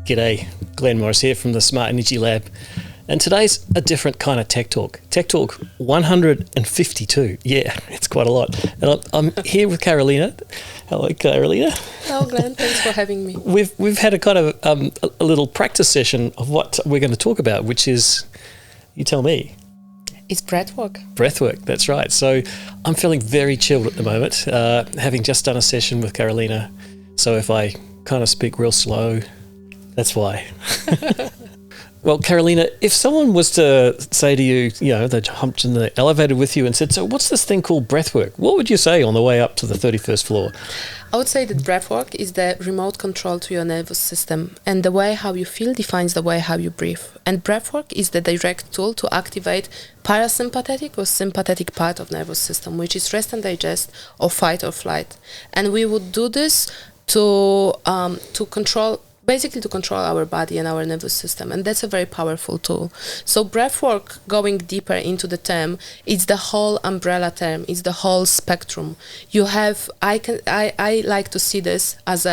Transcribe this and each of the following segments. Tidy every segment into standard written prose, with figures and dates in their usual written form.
G'day, Glenn Morris here from the Smart Energy Lab. And today's a different kind of Tech Talk. Tech Talk 152. Yeah, it's quite a lot. And I'm here with Karolina. Hello, Karolina. Hello, Glenn. Thanks for having me. We've had a kind of a little practice session of what we're going to talk about, which is, you tell me. It's breathwork. Breathwork, that's right. So I'm feeling very chilled at the moment, having just done a session with Karolina. So if I kind of speak real slow, that's why. Well, Karolina, if someone was to say to you, they jumped in the elevator with you and said, so what's this thing called breathwork? What would you say on the way up to the 31st floor? I would say that breathwork is the remote control to your nervous system, and the way how you feel defines the way how you breathe. And breathwork is the direct tool to activate parasympathetic or sympathetic part of nervous system, which is rest and digest or fight or flight. And we would do this to control our body and our nervous system, and that's a very powerful tool. So breathwork, going deeper into the term, it's the whole umbrella term, it's the whole spectrum. You have, I like to see this as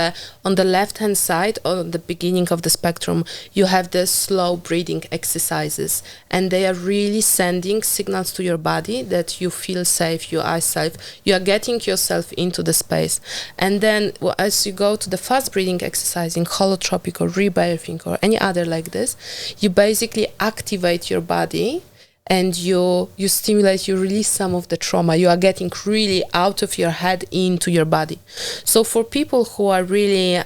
on the left hand side, or the beginning of the spectrum, you have the slow breathing exercises, and they are really sending signals to your body that you feel safe, you are safe, you are getting yourself into the space. And then as you go to the fast breathing exercise in holotropic or rebirthing or any other like this, you basically activate your body and you stimulate, you release some of the trauma. You are getting really out of your head into your body. So for people who are really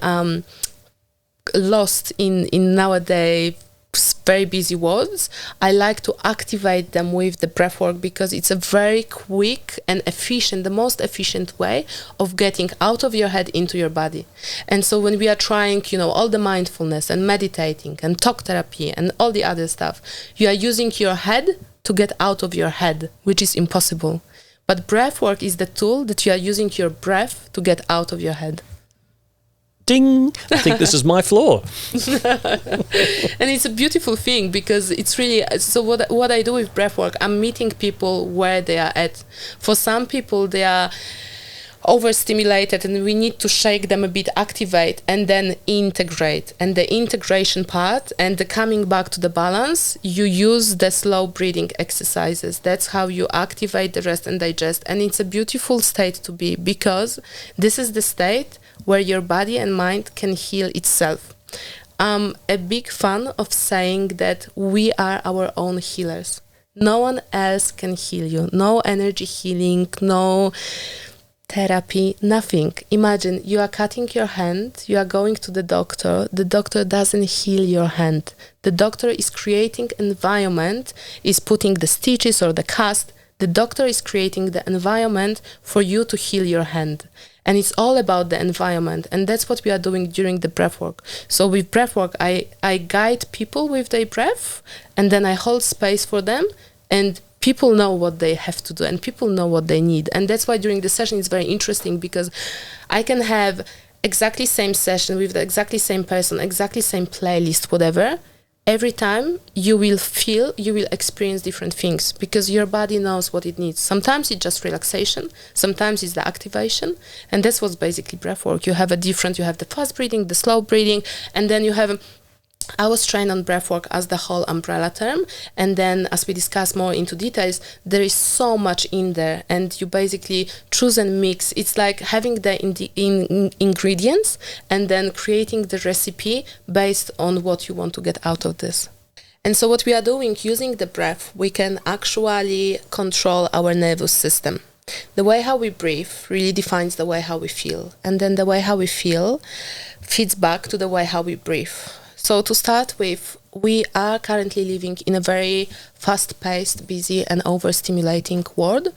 lost in nowadays very busy worlds, I like to activate them with the breathwork because it's a very quick and efficient, the most efficient way of getting out of your head into your body. And so when we are trying, all the mindfulness and meditating and talk therapy and all the other stuff, you are using your head to get out of your head, which is impossible. But breathwork is the tool that you are using your breath to get out of your head. Ding! I think this is my floor. And it's a beautiful thing because it's really, so what I do with breathwork, I'm meeting people where they are at. For some people, they are overstimulated and we need to shake them a bit, activate, and then integrate. And the integration part and the coming back to the balance, you use the slow breathing exercises. That's how you activate the rest and digest. And it's a beautiful state to be because this is the state where your body and mind can heal itself. I'm a big fan of saying that we are our own healers. No one else can heal you. No energy healing, no therapy, nothing. Imagine you are cutting your hand, you are going to the doctor doesn't heal your hand. The doctor is creating environment, is putting the stitches or the cast. The doctor is creating the environment for you to heal your hand. And it's all about the environment. And that's what we are doing during the breathwork. So with breathwork, I guide people with their breath, and then I hold space for them, and people know what they have to do, and people know what they need. And that's why during the session it's very interesting, because I can have exactly same session with the exactly same person, exactly same playlist, whatever. Every time you will experience different things because your body knows what it needs. Sometimes it's just relaxation, sometimes it's the activation, and that's what's basically breathwork. You have the fast breathing, the slow breathing, and then you have, I was trained on breathwork as the whole umbrella term, and then as we discuss more into details, there is so much in there, and you basically choose and mix. It's like having the ingredients and then creating the recipe based on what you want to get out of this. And so what we are doing, using the breath, we can actually control our nervous system. The way how we breathe really defines the way how we feel, and then the way how we feel feeds back to the way how we breathe. So to start with, we are currently living in a very fast-paced, busy and overstimulating world.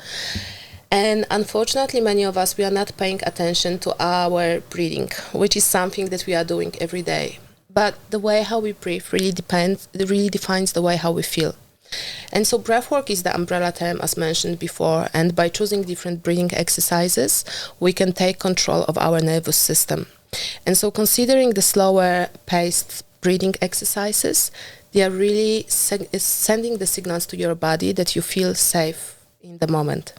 And unfortunately, many of us, we are not paying attention to our breathing, which is something that we are doing every day. But the way how we breathe really defines the way how we feel. And so breathwork is the umbrella term, as mentioned before, and by choosing different breathing exercises, we can take control of our nervous system. And so considering the slower paced breathing exercises, they are really sending the signals to your body that you feel safe in the moment.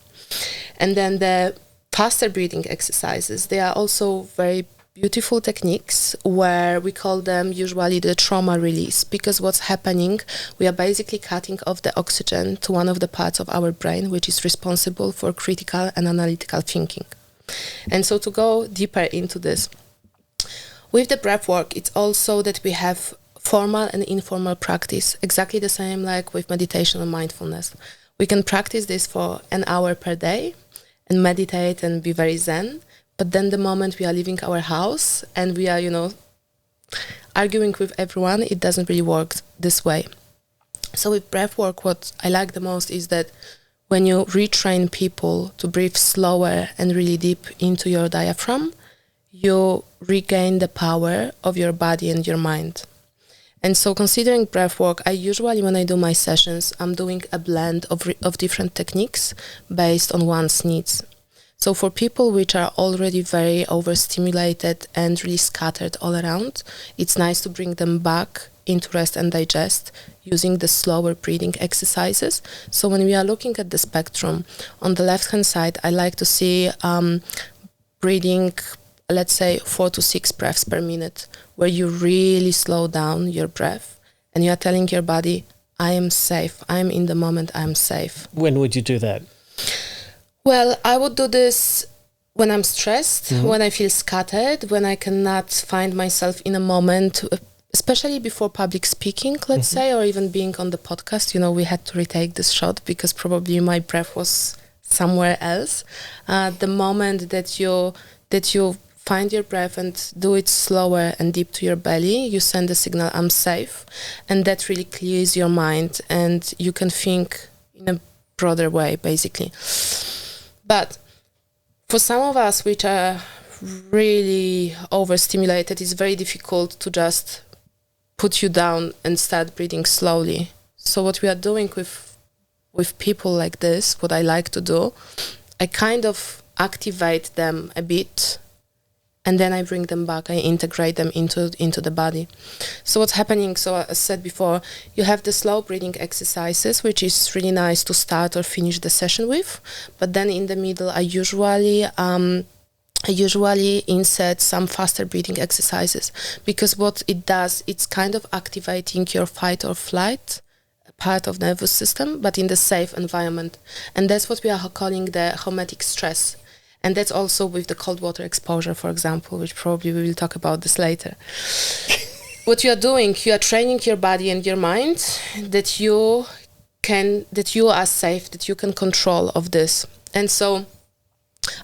And then the faster breathing exercises, they are also very beautiful techniques where we call them usually the trauma release, because what's happening, we are basically cutting off the oxygen to one of the parts of our brain which is responsible for critical and analytical thinking. And so to go deeper into this, with the breath work, it's also that we have formal and informal practice, exactly the same like with meditation and mindfulness. We can practice this for an hour per day and meditate and be very zen. But then the moment we are leaving our house and we are, arguing with everyone, it doesn't really work this way. So with breath work, what I like the most is that when you retrain people to breathe slower and really deep into your diaphragm, you regain the power of your body and your mind. And so considering breath work, I usually, when I do my sessions, I'm doing a blend of different techniques based on one's needs. So for people which are already very overstimulated and really scattered all around, it's nice to bring them back into rest and digest using the slower breathing exercises. So when we are looking at the spectrum, on the left-hand side, I like to see breathing, let's say 4 to 6 breaths per minute, where you really slow down your breath and you are telling your body, I am safe, I am in the moment, I am safe. When would you do that? Well, I would do this when I'm stressed, when I feel scattered, when I cannot find myself in a moment, especially before public speaking, let's say, or even being on the podcast. We had to retake this shot because probably my breath was somewhere else. The moment that you find your breath and do it slower and deep to your belly, you send the signal, I'm safe. And that really clears your mind and you can think in a broader way, basically. But for some of us which are really overstimulated, it's very difficult to just put you down and start breathing slowly. So what we are doing with people like this, what I like to do, I kind of activate them a bit and then I bring them back, I integrate them into the body. So what's happening, so as I said before, you have the slow breathing exercises, which is really nice to start or finish the session with. But then in the middle, I usually insert some faster breathing exercises, because what it does, it's kind of activating your fight or flight part of the nervous system, but in the safe environment. And that's what we are calling the hormetic stress. And that's also with the cold water exposure, for example, which probably we will talk about this later. What you are doing, you are training your body and your mind that you are safe, that you can control of this. And so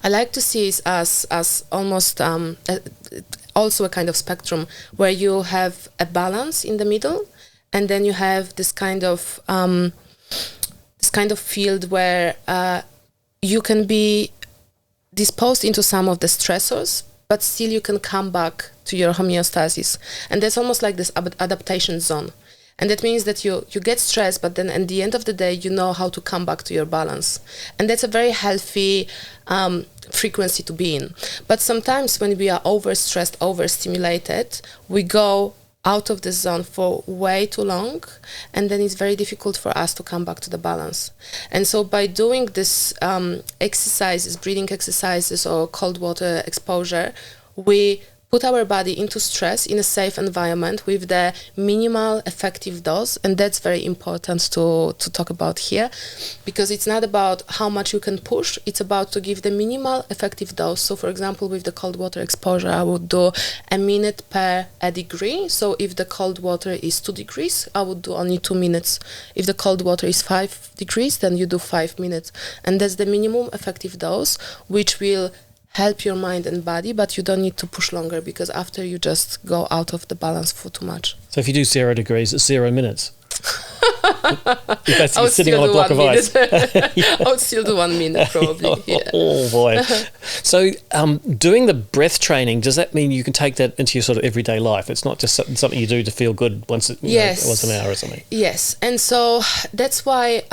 I like to see it as almost also a kind of spectrum where you have a balance in the middle, and then you have this kind of field where you can be disposed into some of the stressors, but still you can come back to your homeostasis. And that's almost like this adaptation zone. And that means that you get stressed, but then at the end of the day, you know how to come back to your balance. And that's a very healthy frequency to be in. But sometimes when we are overstressed, overstimulated, we go out of the zone for way too long, and then it's very difficult for us to come back to the balance. And so by doing this exercises, breathing exercises or cold water exposure, we put our body into stress in a safe environment with the minimal effective dose. And that's very important to talk about here, because it's not about how much you can push, it's about to give the minimal effective dose. So for example, with the cold water exposure, I would do a minute per a degree. So if the cold water is 2 degrees, I would do only 2 minutes. If the cold water is 5 degrees, then you do 5 minutes. And that's the minimum effective dose, which will help your mind and body, but you don't need to push longer, because after you just go out of the balance for too much. So if you do 0 degrees, it's 0 minutes. If that's you're sitting on a block of ice. I would still do 1 minute probably. Yeah. Oh boy. So doing the breath training, does that mean you can take that into your sort of everyday life? It's not just something you do to feel good once an hour or something. Yes. And so that's why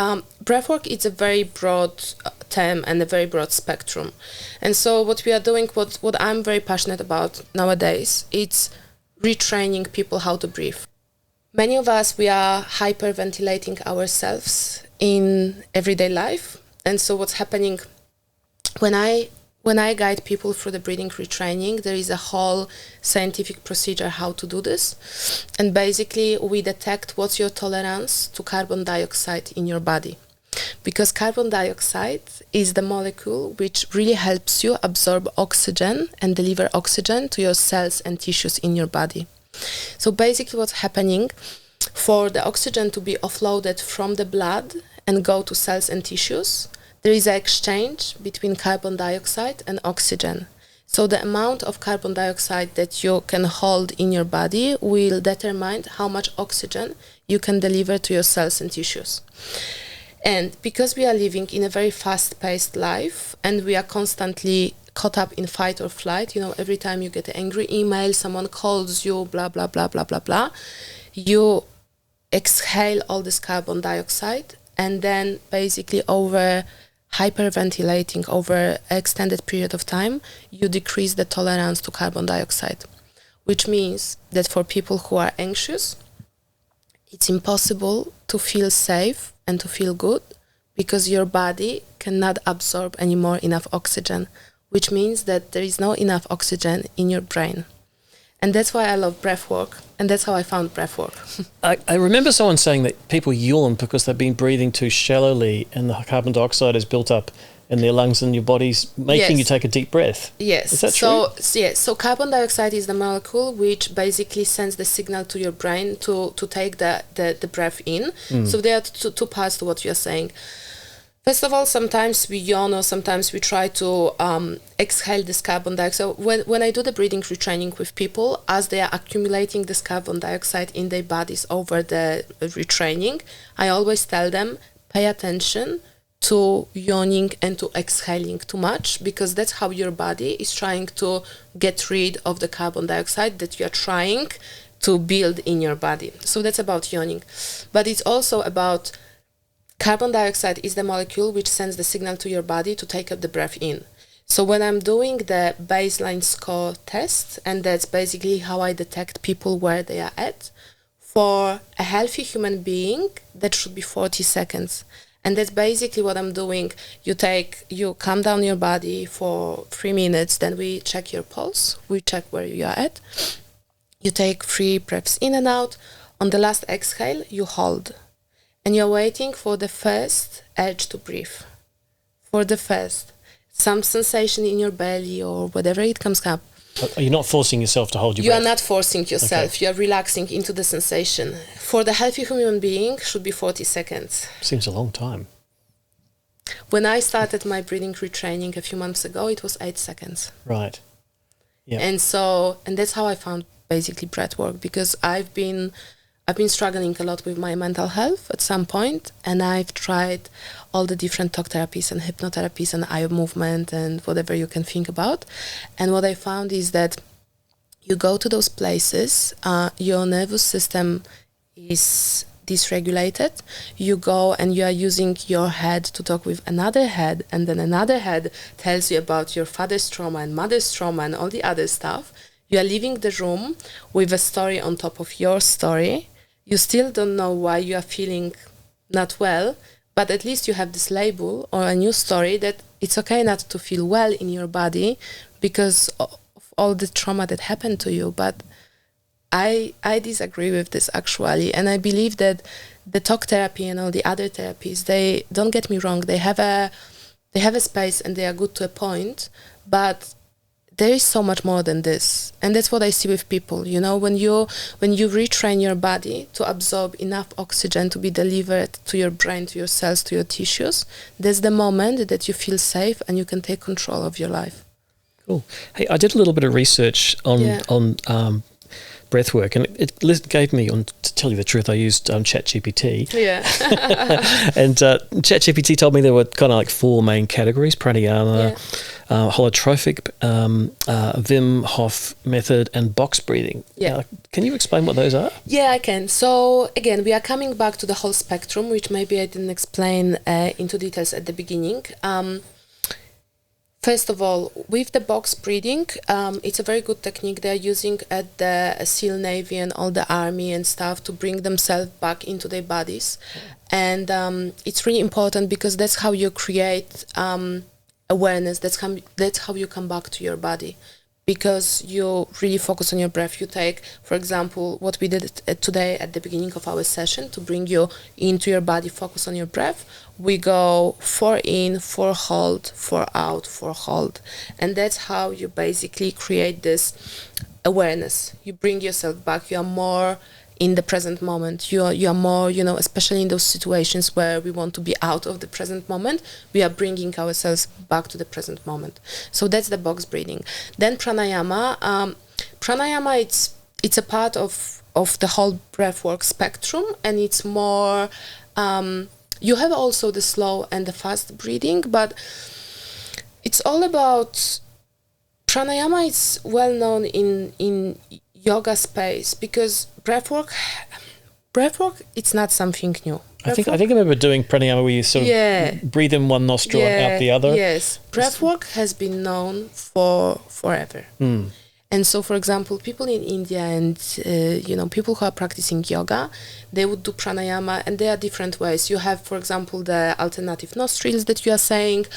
breathwork is a very broad term and a very broad spectrum. And so what we are doing, what I'm very passionate about nowadays, it's retraining people how to breathe. Many of us, we are hyperventilating ourselves in everyday life. And so what's happening, when I when I guide people through the breathing retraining, there is a whole scientific procedure how to do this. And basically, we detect what's your tolerance to carbon dioxide in your body. Because carbon dioxide is the molecule which really helps you absorb oxygen and deliver oxygen to your cells and tissues in your body. So basically what's happening, for the oxygen to be offloaded from the blood and go to cells and tissues, there is an exchange between carbon dioxide and oxygen. So the amount of carbon dioxide that you can hold in your body will determine how much oxygen you can deliver to your cells and tissues. And because we are living in a very fast-paced life and we are constantly caught up in fight or flight, every time you get an angry email, someone calls you, blah, blah, blah, blah, blah, blah, you exhale all this carbon dioxide, and then basically over hyperventilating over an extended period of time, you decrease the tolerance to carbon dioxide, which means that for people who are anxious, it's impossible to feel safe and to feel good because your body cannot absorb anymore enough oxygen, which means that there is not enough oxygen in your brain. And that's why I love breath work, and that's how I found breath work. I remember someone saying that people yawn because they've been breathing too shallowly and the carbon dioxide is built up in their lungs and your body's making you take a deep breath. Yes. Is that true? So carbon dioxide is the molecule which basically sends the signal to your brain to take the breath in. So there are two parts to what you're saying. First of all, sometimes we yawn or sometimes we try to exhale this carbon dioxide. When I do the breathing retraining with people, as they are accumulating this carbon dioxide in their bodies over the retraining, I always tell them, pay attention to yawning and to exhaling too much, because that's how your body is trying to get rid of the carbon dioxide that you are trying to build in your body. So that's about yawning. But it's also about carbon dioxide is the molecule which sends the signal to your body to take up the breath in. So when I'm doing the baseline score test, and that's basically how I detect people where they are at, for a healthy human being, that should be 40 seconds. And that's basically what I'm doing. You calm down your body for 3 minutes, then we check your pulse, we check where you are at. You take 3 breaths in and out. On the last exhale, you hold. And you're waiting for the first urge to breathe. For the first. Some sensation in your belly or whatever it comes up. Are you not forcing yourself to hold your breath? breath? You are not forcing yourself. Okay. You are relaxing into the sensation. For the healthy human being, should be 40 seconds. Seems a long time. When I started my breathing retraining a few months ago, it was 8 seconds. Right. Yeah. And that's how I found basically breath work, because I've been struggling a lot with my mental health at some point, and I've tried all the different talk therapies and hypnotherapies and eye movement and whatever you can think about. And what I found is that you go to those places, your nervous system is dysregulated. You go and you are using your head to talk with another head, and then another head tells you about your father's trauma and mother's trauma and all the other stuff. You are leaving the room with a story on top of your story. You still don't know why you are feeling not well, but at least you have this label or a new story that it's okay not to feel well in your body because of all the trauma that happened to you. But I disagree with this actually, and I believe that the talk therapy and all the other therapies, they don't get me wrong, they have a space and they are good to a point, but there is so much more than this. And that's what I see with people. When you retrain your body to absorb enough oxygen to be delivered to your brain, to your cells, to your tissues, that's the moment that you feel safe and you can take control of your life. Cool. Hey, I did a little bit of research on breath work, and it gave me, to tell you the truth, I used ChatGPT. Yeah. And ChatGPT told me there were kind of like 4 main categories: pranayama, holotropic, Wim Hof method, and box breathing. Yeah. Can you explain what those are? Yeah, I can. So again, we are coming back to the whole spectrum, which maybe I didn't explain into details at the beginning. First of all, with the box breathing, it's a very good technique they're using at the SEAL Navy and all the army and stuff to bring themselves back into their bodies. And it's really important because that's how you create awareness. That's how you come back to your body, because you really focus on your breath. You take, for example, what we did today at the beginning of our session to bring you into your body, focus on your breath. We go 4 in, 4 hold, 4 out, 4 hold. And that's how you basically create this awareness. You bring yourself back. You are more in the present moment. You are more, especially in those situations where we want to be out of the present moment, we are bringing ourselves back to the present moment. So that's the box breathing. Then pranayama. Pranayama, it's a part of the whole breathwork spectrum, and it's more, you have also the slow and the fast breathing, but it's all about, pranayama is well known in yoga space, because breathwork, it's not something new. I think I remember doing pranayama where you sort of breathe in one nostril and out the other. Yes, breathwork has been known for forever. And so, for example, people in India and people who are practicing yoga, they would do pranayama, and there are different ways. You have, for example, the alternative nostrils that you are saying.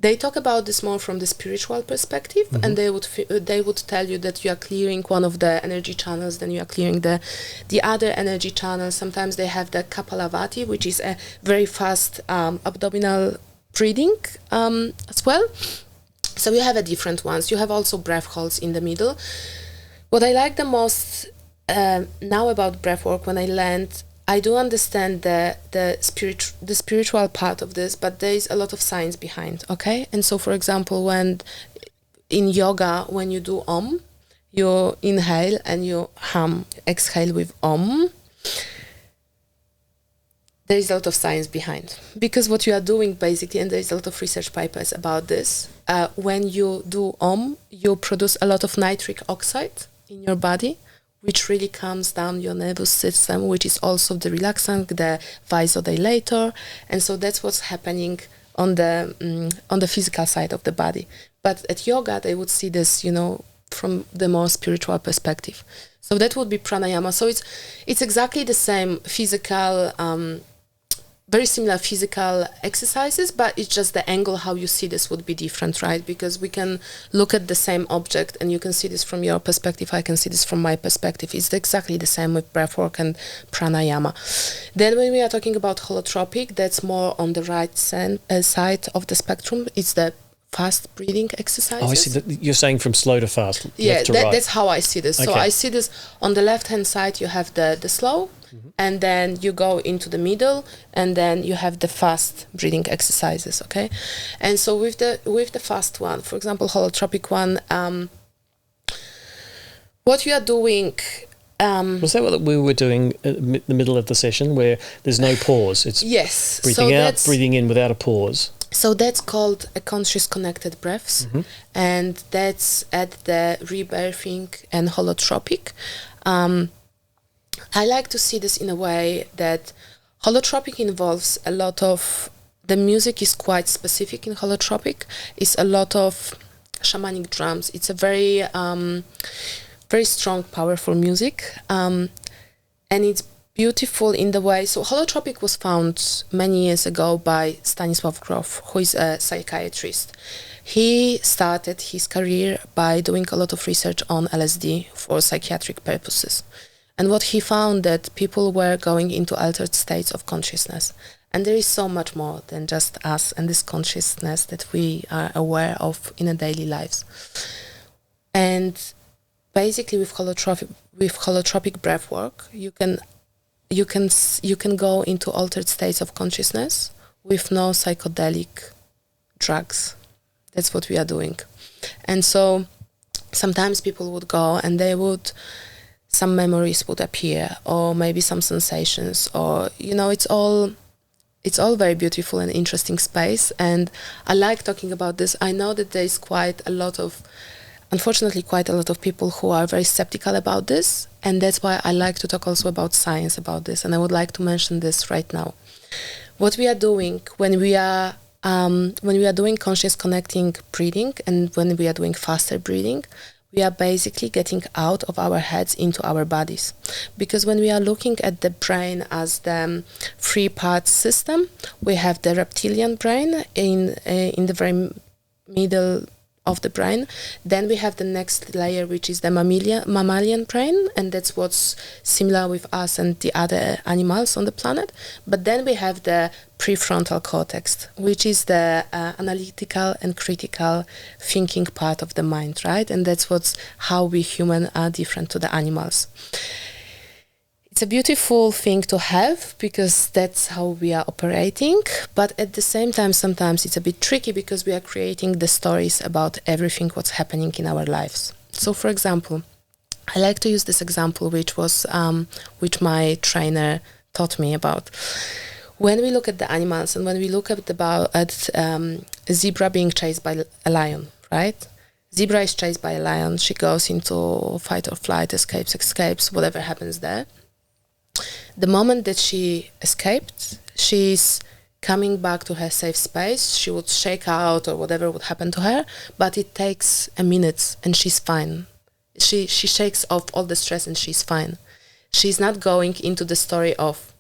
They talk about this more from the spiritual perspective, and they would tell you that you are clearing one of the energy channels, then you are clearing the other energy channel. Sometimes they have the Kapalabhati, which is a very fast abdominal breathing as well. So you have different ones. You have also breath holds in the middle. What I like the most now about breath work, when I learned, I do understand the spiritual part of this, but there is a lot of science behind, okay? And so, for example, when in yoga, when you do Om, you inhale and you exhale with Om. There is a lot of science behind, because what you are doing basically, and there is a lot of research papers about this, when you do Om, you produce a lot of nitric oxide in your body, which really calms down your nervous system, which is also the relaxant, the vasodilator, and so that's what's happening on the physical side of the body. But at yoga, they would see this, from the more spiritual perspective. So that would be pranayama. So it's exactly the same physical, very similar physical exercises, but it's just the angle how you see this would be different, right? Because we can look at the same object and you can see this from your perspective, I can see this from my perspective. It's exactly the same with breathwork and pranayama. Then when we are talking about holotropic, that's more on the right side of the spectrum. It's the fast breathing exercises. Oh, I see. You're saying from slow to fast, left to right. That's how I see this. Okay. So I see this on the left-hand side, you have the slow, and then you go into the middle, and then you have the fast breathing exercises, okay? And so with the fast one, for example, holotropic one, what you are doing... was that what we were doing in the middle of the session, where there's no pause? It's breathing out, breathing in without a pause. So that's called a conscious connected breaths, and that's at the rebirthing and holotropic. I like to see this in a way that holotropic involves a lot of, the music is quite specific in holotropic. It's a lot of shamanic drums. It's a very, very strong, powerful music, and it's beautiful in the way. So holotropic was found many years ago by Stanisław Grof, who is a psychiatrist. He started his career by doing a lot of research on LSD for psychiatric purposes. And what he found, that people were going into altered states of consciousness. And there is so much more than just us and this consciousness that we are aware of in our daily lives. And basically with holotropic breath work, you can go into altered states of consciousness with no psychedelic drugs. That's what we are doing. And so sometimes people would go and some memories would appear, or maybe some sensations, or, it's all very beautiful and interesting space. And I like talking about this. I know that there is unfortunately, quite a lot of people who are very skeptical about this. And that's why I like to talk also about science about this. And I would like to mention this right now. What we are doing when we are doing conscious connecting breathing, and when we are doing faster breathing, we are basically getting out of our heads into our bodies. Because when we are looking at the brain as the three-part system, we have the reptilian brain in the very middle of the brain. Then we have the next layer, which is the mammalian brain, and that's what's similar with us and the other animals on the planet. But then we have the prefrontal cortex, which is the analytical and critical thinking part of the mind, right? And that's how we humans are different to the animals. It's a beautiful thing to have because that's how we are operating, but at the same time sometimes it's a bit tricky because we are creating the stories about everything what's happening in our lives. So for example, I like to use this example which my trainer taught me about. When we look at the animals and when we look at a zebra being chased by a lion, right? Zebra is chased by a lion, she goes into fight or flight, escapes, whatever happens there. The moment that she escaped, she's coming back to her safe space. She would shake out or whatever would happen to her, but it takes a minute and she's fine. She shakes off all the stress and she's fine. She's not going into the story of,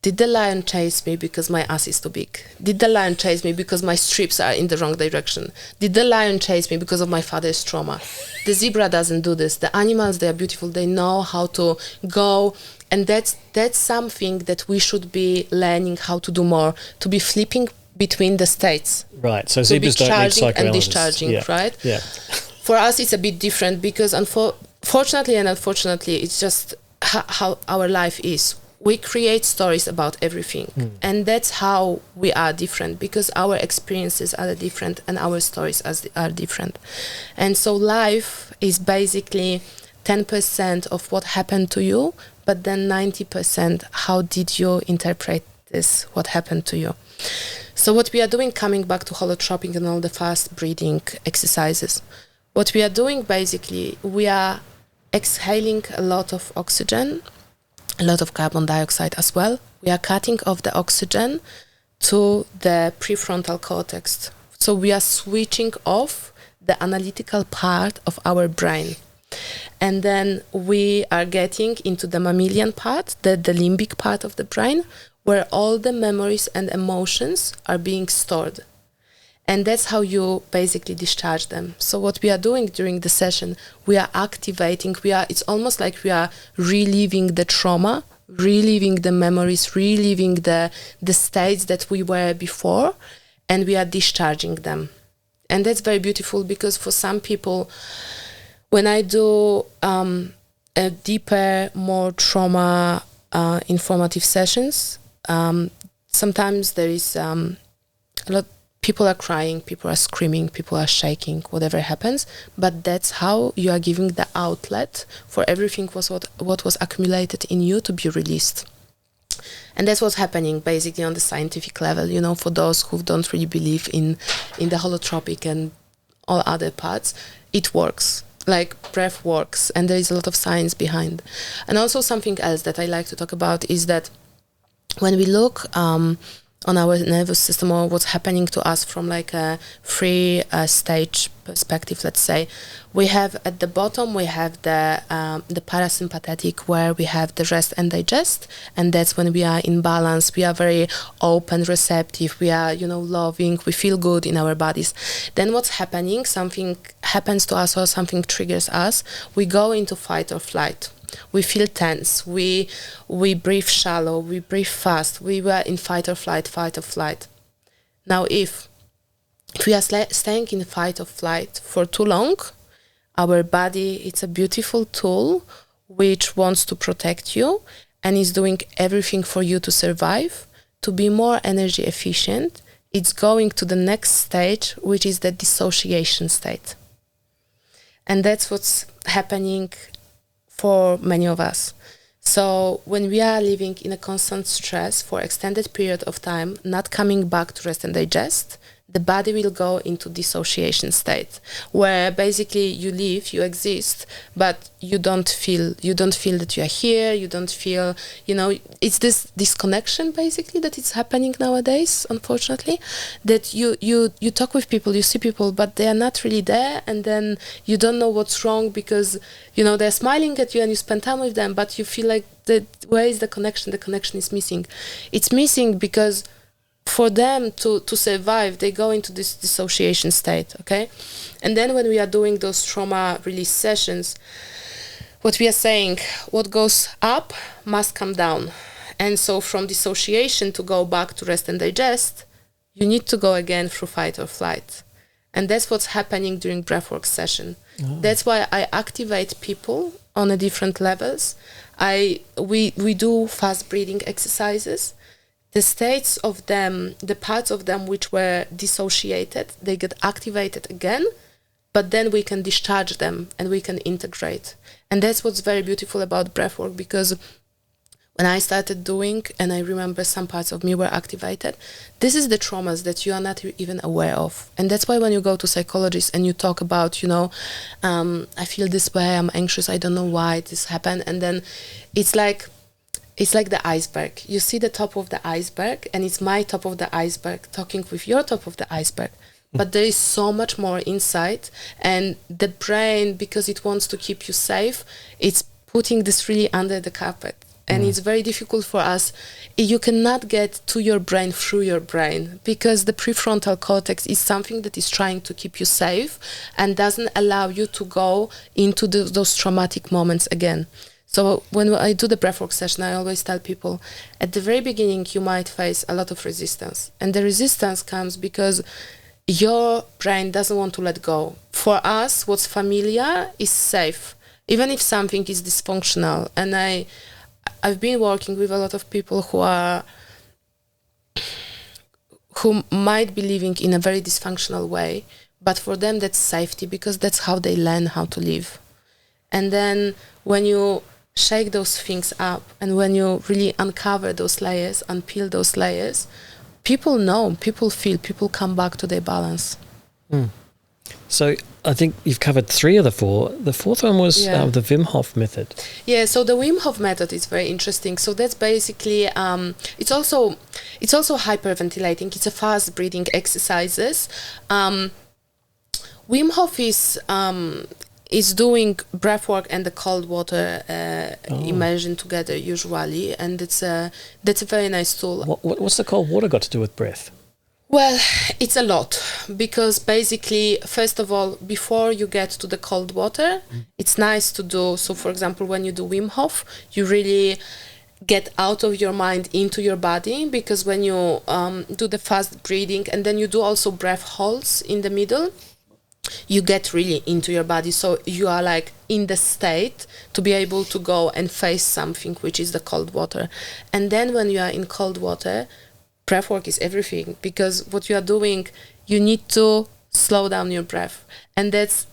did the lion chase me because my ass is too big? Did the lion chase me because my strips are in the wrong direction? Did the lion chase me because of my father's trauma? The zebra doesn't do this. The animals, they are beautiful. They know how to go. And that's something that we should be learning how to do more, to be flipping between the states. Right, so zebras don't need psychoanalysis. And discharging, right? Yeah. For us, it's a bit different because fortunately and unfortunately, it's just how our life is. We create stories about everything. And that's how we are different because our experiences are different and our stories are different. And so life is basically 10% of what happened to you, but then 90%, how did you interpret this, what happened to you? So what we are doing, coming back to holotropic and all the fast breathing exercises, what we are doing basically, we are exhaling a lot of oxygen, a lot of carbon dioxide as well. We are cutting off the oxygen to the prefrontal cortex. So we are switching off the analytical part of our brain. And then we are getting into the mammalian part, the limbic part of the brain, where all the memories and emotions are being stored. And that's how you basically discharge them. So what we are doing during the session, we are activating, it's almost like we are reliving the trauma, reliving the memories, reliving the states that we were before, and we are discharging them. And that's very beautiful because for some people, when I do a deeper, more trauma informative sessions, sometimes there is a lot. People are crying, people are screaming, people are shaking, whatever happens. But that's how you are giving the outlet for everything what was accumulated in you to be released. And that's what's happening basically on the scientific level. For those who don't really believe in the holotropic and all other parts, it works. Like breath works, and there is a lot of science behind. And also something else that I like to talk about is that when we look on our nervous system or what's happening to us from like a stage perspective, let's say, we have at the bottom, we have the parasympathetic, where we have the rest and digest, and that's when we are in balance, we are very open, receptive, we are, loving, we feel good in our bodies. Then what's happening, something happens to us or something triggers us, we go into fight or flight. We feel tense, we breathe shallow, we breathe fast, we were in fight or flight. Now if we are staying in fight or flight for too long, our body, it's a beautiful tool which wants to protect you and is doing everything for you to survive, to be more energy efficient. It's going to the next stage, which is the dissociation state. And that's what's happening for many of us. So when we are living in a constant stress for extended period of time, not coming back to rest and digest, the body will go into dissociation state, where basically you live, you exist, but you don't feel that you are here, you don't feel, it's this disconnection basically that is happening nowadays, unfortunately, that you talk with people, you see people, but they are not really there, and then you don't know what's wrong because, they're smiling at you and you spend time with them, but you feel like where is the connection? The connection is missing. It's missing because for them to survive, they go into this dissociation state, okay? And then when we are doing those trauma release sessions, what we are saying, what goes up must come down. And so from dissociation to go back to rest and digest, you need to go again through fight or flight. And that's what's happening during breathwork session. Oh. That's why I activate people on a different levels. We do fast breathing exercises. The states of them, the parts of them which were dissociated, they get activated again, but then we can discharge them and we can integrate. And that's what's very beautiful about breathwork, because when I started doing, and I remember some parts of me were activated, this is the traumas that you are not even aware of. And that's why when you go to psychologists and you talk about, I feel this way, I'm anxious, I don't know why this happened. And then it's like the iceberg. You see the top of the iceberg, and it's my top of the iceberg talking with your top of the iceberg. But there is so much more inside, and the brain, because it wants to keep you safe, it's putting this really under the carpet. And it's very difficult for us. You cannot get to your brain through your brain, because the prefrontal cortex is something that is trying to keep you safe and doesn't allow you to go into those traumatic moments again. So when I do the breathwork session, I always tell people, at the very beginning, you might face a lot of resistance. And the resistance comes because your brain doesn't want to let go. For us, what's familiar is safe, even if something is dysfunctional. And I've been working with a lot of people who might be living in a very dysfunctional way, but for them that's safety, because that's how they learn how to live. And then when you shake those things up, and when you really uncover those layers, unpeel those layers, people know, people feel, people come back to their balance. So I think you've covered 3 of the 4. The 4th one was the Wim Hof method. Yeah, so the Wim Hof method is very interesting. So that's basically, it's also hyperventilating. It's a fast breathing exercises. Wim Hof is doing breath work and the cold water immersion together usually, and that's a very nice tool. What's the cold water got to do with breath? Well, it's a lot, because basically, first of all, before you get to the cold water, it's nice to do. So, for example, when you do Wim Hof, you really get out of your mind into your body, because when you do the fast breathing and then you do also breath holds in the middle, you get really into your body. So you are like in the state to be able to go and face something, which is the cold water. And then when you are in cold water, breath work is everything, because what you are doing, you need to slow down your breath. And that's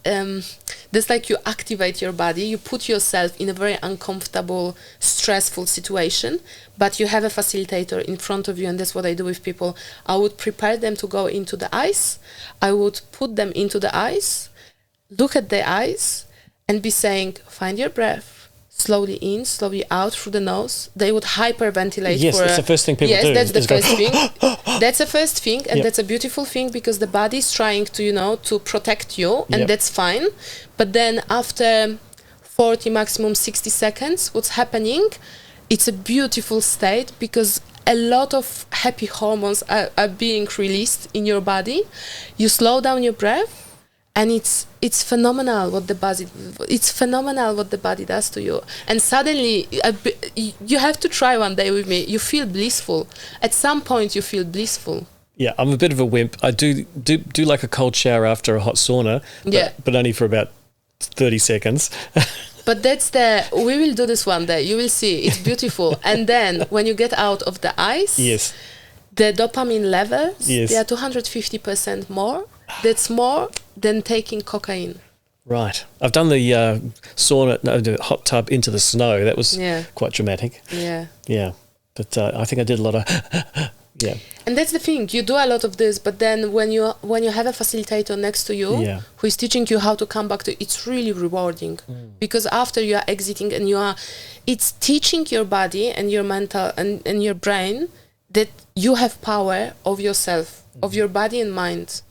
like you activate your body, you put yourself in a very uncomfortable, stressful situation, but you have a facilitator in front of you, and that's what I do with people. I would prepare them to go into the ice, I would put them into the ice, look at the ice, and be saying, find your breath, slowly in, slowly out through the nose. They would hyperventilate. Yes, that's the first thing people do. Yes, that's the first thing. That's the first thing, and that's a beautiful thing, because the body is trying to, to protect you, and that's fine. But then after 40, maximum 60 seconds, what's happening? It's a beautiful state, because a lot of happy hormones are being released in your body. You slow down your breath, and it's phenomenal what the body does to you. And suddenly you have to try one day with me. You feel blissful. At some point you feel blissful. Yeah, I'm a bit of a wimp. I do like a cold shower after a hot sauna, but only for about 30 seconds. But we will do this one day. You will see. It's beautiful. And then when you get out of the ice, the dopamine levels, they are 250% more. That's more than taking cocaine. Right. I've done the the hot tub into the snow. That was quite dramatic. Yeah. Yeah. But I think I did a lot of Yeah. And that's the thing. You do a lot of this, but then when you have a facilitator next to you who is teaching you how to come back to, it's really rewarding because after you are exiting and it's teaching your body and your mental and your brain that you have power of yourself, of your body and mind.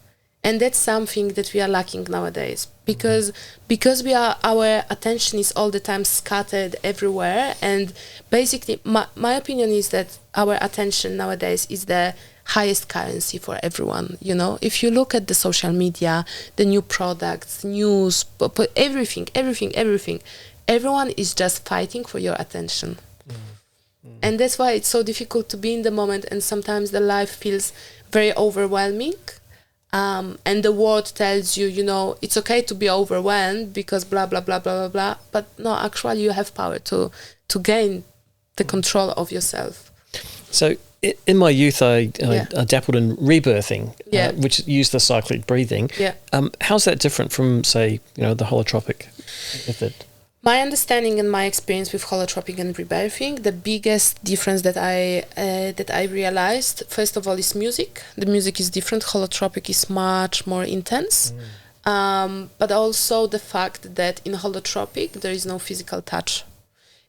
And that's something that we are lacking nowadays because our attention is all the time scattered everywhere. And basically, my opinion is that our attention nowadays is the highest currency for everyone. You know, if you look at the social media, the new products, news, everything, everyone is just fighting for your attention. And that's why it's so difficult to be in the moment. And sometimes the life feels very overwhelming. And the world tells you, you know, it's okay to be overwhelmed because blah, blah, blah, blah, blah, blah. But no, actually you have power to gain the control of yourself. So in my youth, I dabbled in rebirthing, which used the cyclic breathing. Yeah. How's that different from, say, you know, the holotropic method? My understanding and my experience with holotropic and rebirthing, the biggest difference that I realized, first of all, is music. The music is different. Holotropic is much more intense. But also the fact that in holotropic, there is no physical touch.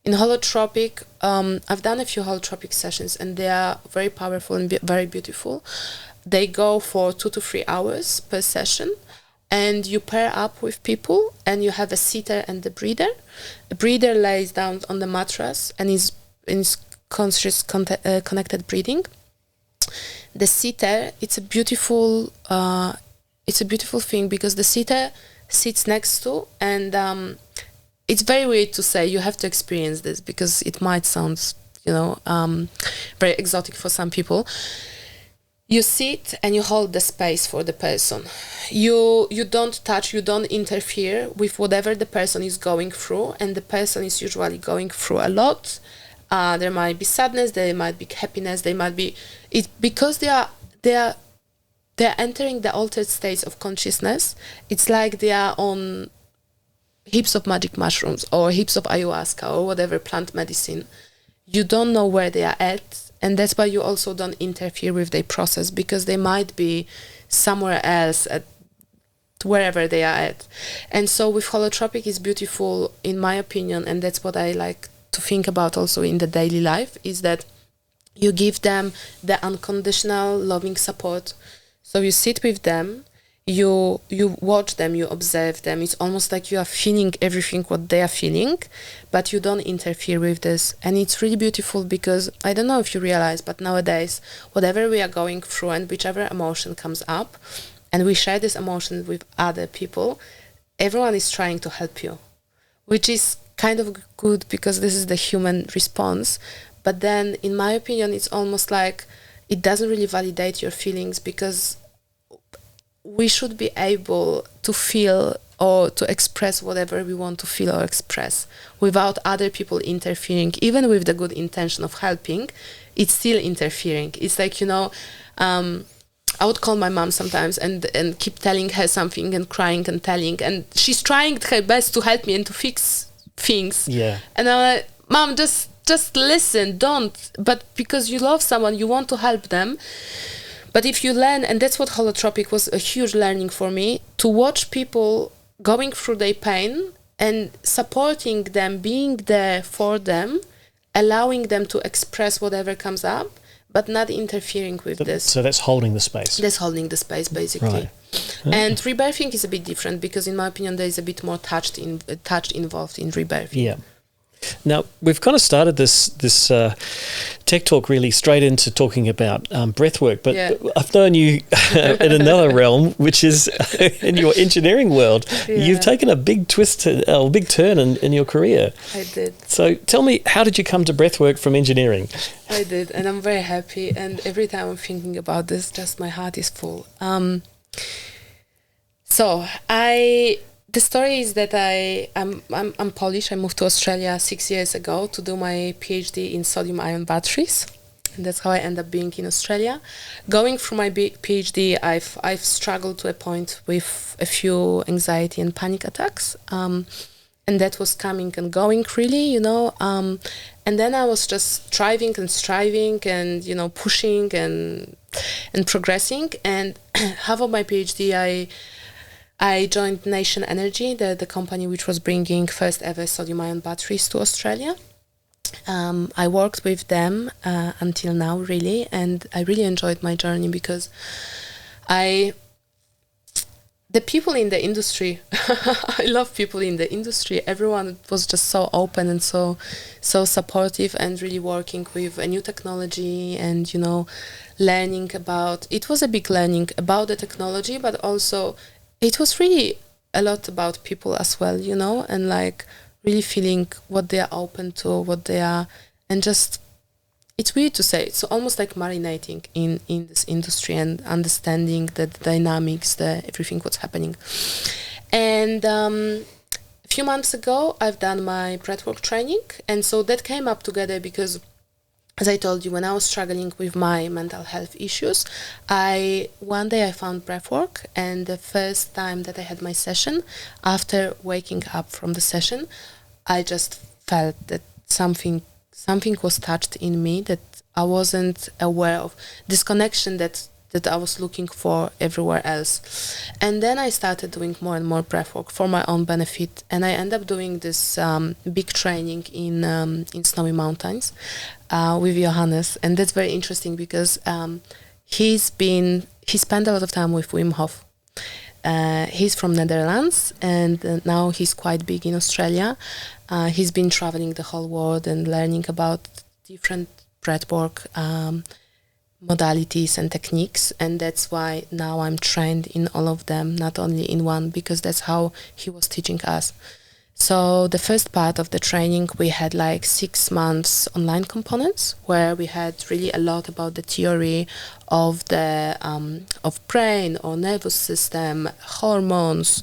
In holotropic, I've done a few holotropic sessions and they are very powerful and very beautiful. They go for 2 to 3 hours per session. And you pair up with people and you have a seater and a breather. The breather lays down on the mattress and is conscious connected breathing. The seater, it's a beautiful thing because the seater sits next to, and it's very weird to say, you have to experience this because it might sound, you know, very exotic for some people. You sit and you hold the space for the person. You don't touch, you don't interfere with whatever the person is going through, and the person is usually going through a lot. There might be sadness, there might be happiness, they might be because they are entering the altered states of consciousness. It's like they are on heaps of magic mushrooms or heaps of ayahuasca or whatever plant medicine. You don't know where they are at. And that's why you also don't interfere with their process because they might be somewhere else at wherever they are at. And so with holotropic is beautiful, in my opinion, and that's what I like to think about also in the daily life, is that you give them the unconditional loving support. So you sit with them, you watch them, you observe them. It's almost like you are feeling everything what they are feeling, but you don't interfere with this. And it's really beautiful because I don't know if you realize, but nowadays, whatever we are going through and whichever emotion comes up, and we share this emotion with other people, everyone is trying to help you, which is kind of good because this is the human response. But then, in my opinion, it's almost like it doesn't really validate your feelings because we should be able to feel or to express whatever we want to feel or express without other people interfering. Even with the good intention of helping, it's still interfering. It's like, you know, I would call my mom sometimes and keep telling her something and crying and telling, and she's trying her best to help me and to fix things. Yeah. And I'm like, Mom, just listen, don't. But because you love someone, you want to help them. But if you learn, and that's what holotropic was a huge learning for me, to watch people going through their pain and supporting them, being there for them, allowing them to express whatever comes up, but not interfering with this. So that's holding the space. That's holding the space, basically. Right. And rebirthing is a bit different because, in my opinion, there is a bit more touch involved in rebirthing. Yeah. Now, we've kind of started this tech talk really straight into talking about breath work, but I've known you in another realm, which is in your engineering world. Yeah. You've taken a big big turn in your career. I did. So tell me, how did you come to breath work from engineering? I did, and I'm very happy. And every time I'm thinking about this, just my heart is full. The story is that I'm Polish. I moved to Australia 6 years ago to do my PhD in sodium-ion batteries, and that's how I ended up being in Australia. Going through my PhD, I've struggled to a point with a few anxiety and panic attacks, and that was coming and going really, you know. And then I was just striving and, you know, pushing and progressing. And half of my PhD, I joined Nation Energy, the company which was bringing first ever sodium-ion batteries to Australia. I worked with them until now, really, and I really enjoyed my journey because the people in the industry, I love people in the industry. Everyone was just so open and so supportive, and really working with a new technology and, you know, learning about, it was a big learning about the technology, but also it was really a lot about people as well, you know, and like really feeling what they are open to, what they are, and just, it's weird to say, it's almost like marinating in this industry and understanding the dynamics, everything what's happening. And a few months ago, I've done my breathwork training, and so that came up together because, as I told you, when I was struggling with my mental health issues, one day I found breathwork, and the first time that I had my session, after waking up from the session, I just felt that something was touched in me that I wasn't aware of, this connection that I was looking for everywhere else. And then I started doing more and more breathwork for my own benefit, and I ended up doing this big training in Snowy Mountains with Johannes, and that's very interesting because he spent a lot of time with Wim Hof. He's from Netherlands, and now he's quite big in Australia. He's been traveling the whole world and learning about different breathwork modalities and techniques, and that's why now I'm trained in all of them, not only in one, because that's how he was teaching us. So the first part of the training, we had like 6 months online components where we had really a lot about the theory of the of brain or nervous system, hormones,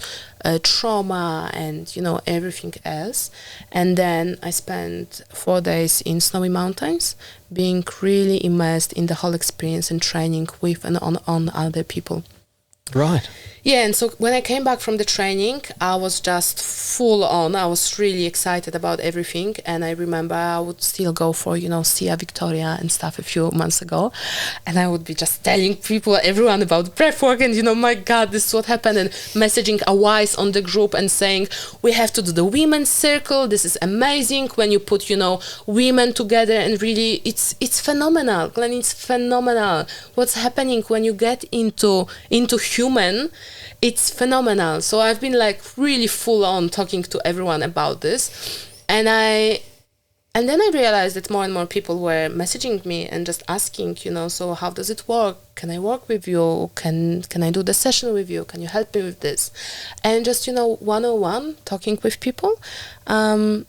trauma, and, you know, everything else. And then I spent 4 days in Snowy Mountains, being really immersed in the whole experience and training with and on other people. Right. Yeah, and so when I came back from the training, I was just full on. I was really excited about everything. And I remember I would still go for, you know, Sia Victoria and stuff a few months ago. And I would be just telling everyone about breathwork and, you know, my God, this is what happened. And messaging Awais on the group and saying, we have to do the women's circle. This is amazing when you put, you know, women together, and really it's phenomenal. Glenn, it's phenomenal. What's happening when you get into human, it's phenomenal. So I've been like really full on talking to everyone about this, and then I realized that more and more people were messaging me and just asking, you know, so how does it work? Can I work with you? Can I do the session with you? Can you help me with this? And just, you know, 101 talking with people. And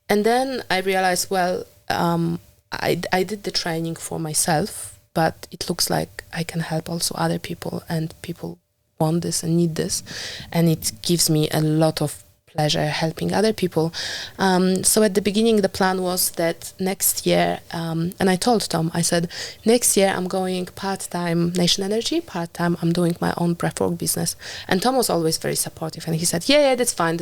then I realized, well, I did the training for myself, but it looks like I can help also other people, and people want this and need this, and it gives me a lot of pleasure helping other people. So at the beginning, the plan was that next year, and I told Tom, I said, next year I'm going part-time Nation Energy, part-time I'm doing my own breathwork business. And Tom was always very supportive, and he said, yeah, that's fine.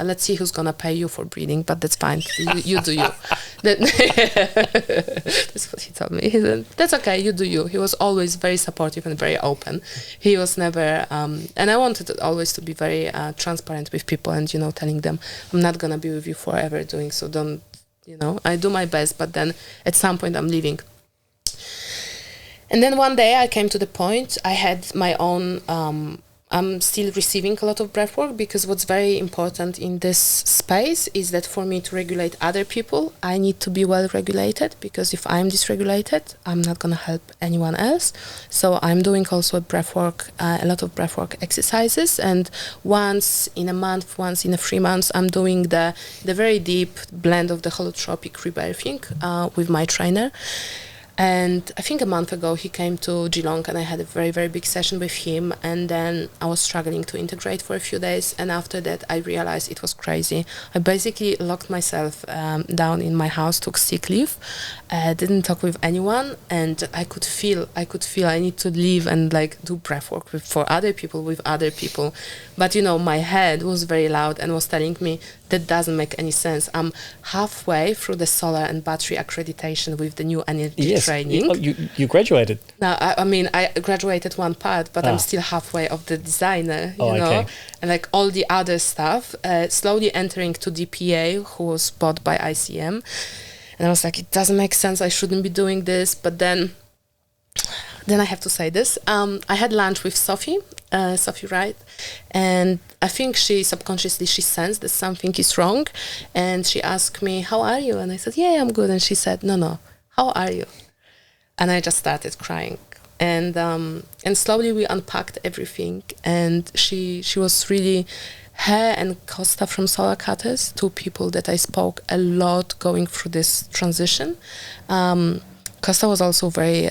Let's see who's gonna pay you for breathing, but that's fine. You do you. That's what he told me. He said, that's okay, you do you. He was always very supportive and very open. He was never, and I wanted always to be very transparent with people, and, you know, telling them I'm not gonna be with you forever doing so, don't, you know, I do my best, but then at some point I'm leaving. And then one day I came to the point, I had my own I'm still receiving a lot of breathwork, because what's very important in this space is that for me to regulate other people, I need to be well regulated, because if I'm dysregulated, I'm not going to help anyone else. So I'm doing also a lot of breathwork exercises, and once in a month, once in 3 months, I'm doing the very deep blend of the holotropic rebirthing with my trainer. And I think a month ago he came to Geelong, and I had a very, very big session with him. And then I was struggling to integrate for a few days. And after that, I realized it was crazy. I basically locked myself down in my house, took sick leave, didn't talk with anyone. And I could feel I need to leave and like do breath work for other people, with other people. But, you know, my head was very loud and was telling me that doesn't make any sense. I'm halfway through the solar and battery accreditation with the new energy training. You graduated. No, I mean, I graduated one part, but I'm still halfway of the designer, you know, okay. and like all the other stuff, slowly entering to DPA, who was bought by ICM. And I was like, it doesn't make sense. I shouldn't be doing this. But then I have to say this. I had lunch with Sophie Wright, and I think she subconsciously sensed that something is wrong, and she asked me, how are you? And I said, yeah, I'm good. And she said, no, how are you? And I just started crying, and slowly we unpacked everything, and she was really, her and Costa from Solar Cutters, two people that I spoke a lot going through this transition. Costa was also very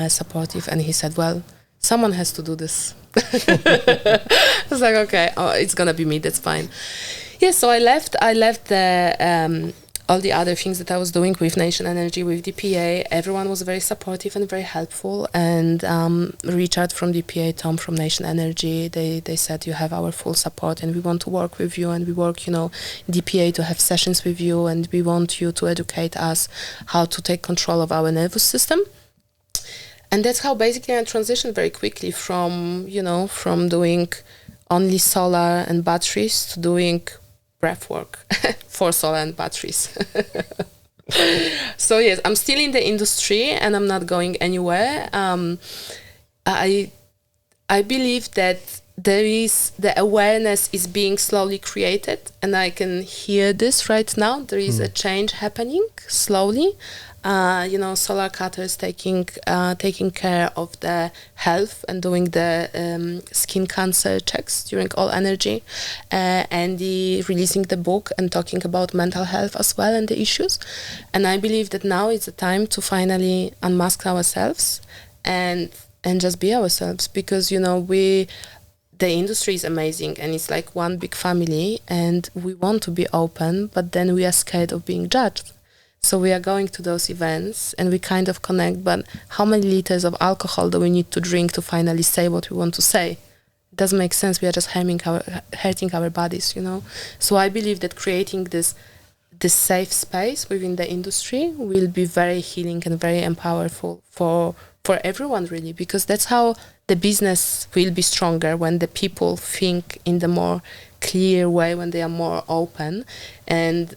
supportive, and he said, well, someone has to do this. I was like, okay, it's gonna be me, that's fine. Yeah, so I left the all the other things that I was doing with Nation Energy, with DPA. Everyone was very supportive and very helpful, and Richard from DPA, Tom from Nation Energy, they said, you have our full support and we want to work with you, and we work, you know, DPA to have sessions with you, and we want you to educate us how to take control of our nervous system. And that's how basically I transitioned very quickly from doing only solar and batteries to doing breath work for solar and batteries. So yes, I'm still in the industry and I'm not going anywhere. I believe that the awareness is being slowly created, and I can hear this right now. There is a change happening slowly. Solar cutters taking care of the health and doing the skin cancer checks during All Energy, and releasing the book and talking about mental health as well and the issues. And I believe that now is the time to finally unmask ourselves and just be ourselves, because the industry is amazing and it's like one big family, and we want to be open, but then we are scared of being judged. So we are going to those events and we kind of connect, but how many liters of alcohol do we need to drink to finally say what we want to say? It doesn't make sense. We are just hurting our bodies, So I believe that creating this safe space within the industry will be very healing and very empowerful for everyone, really, because that's how the business will be stronger, when the people think in the more clear way, when they are more open, and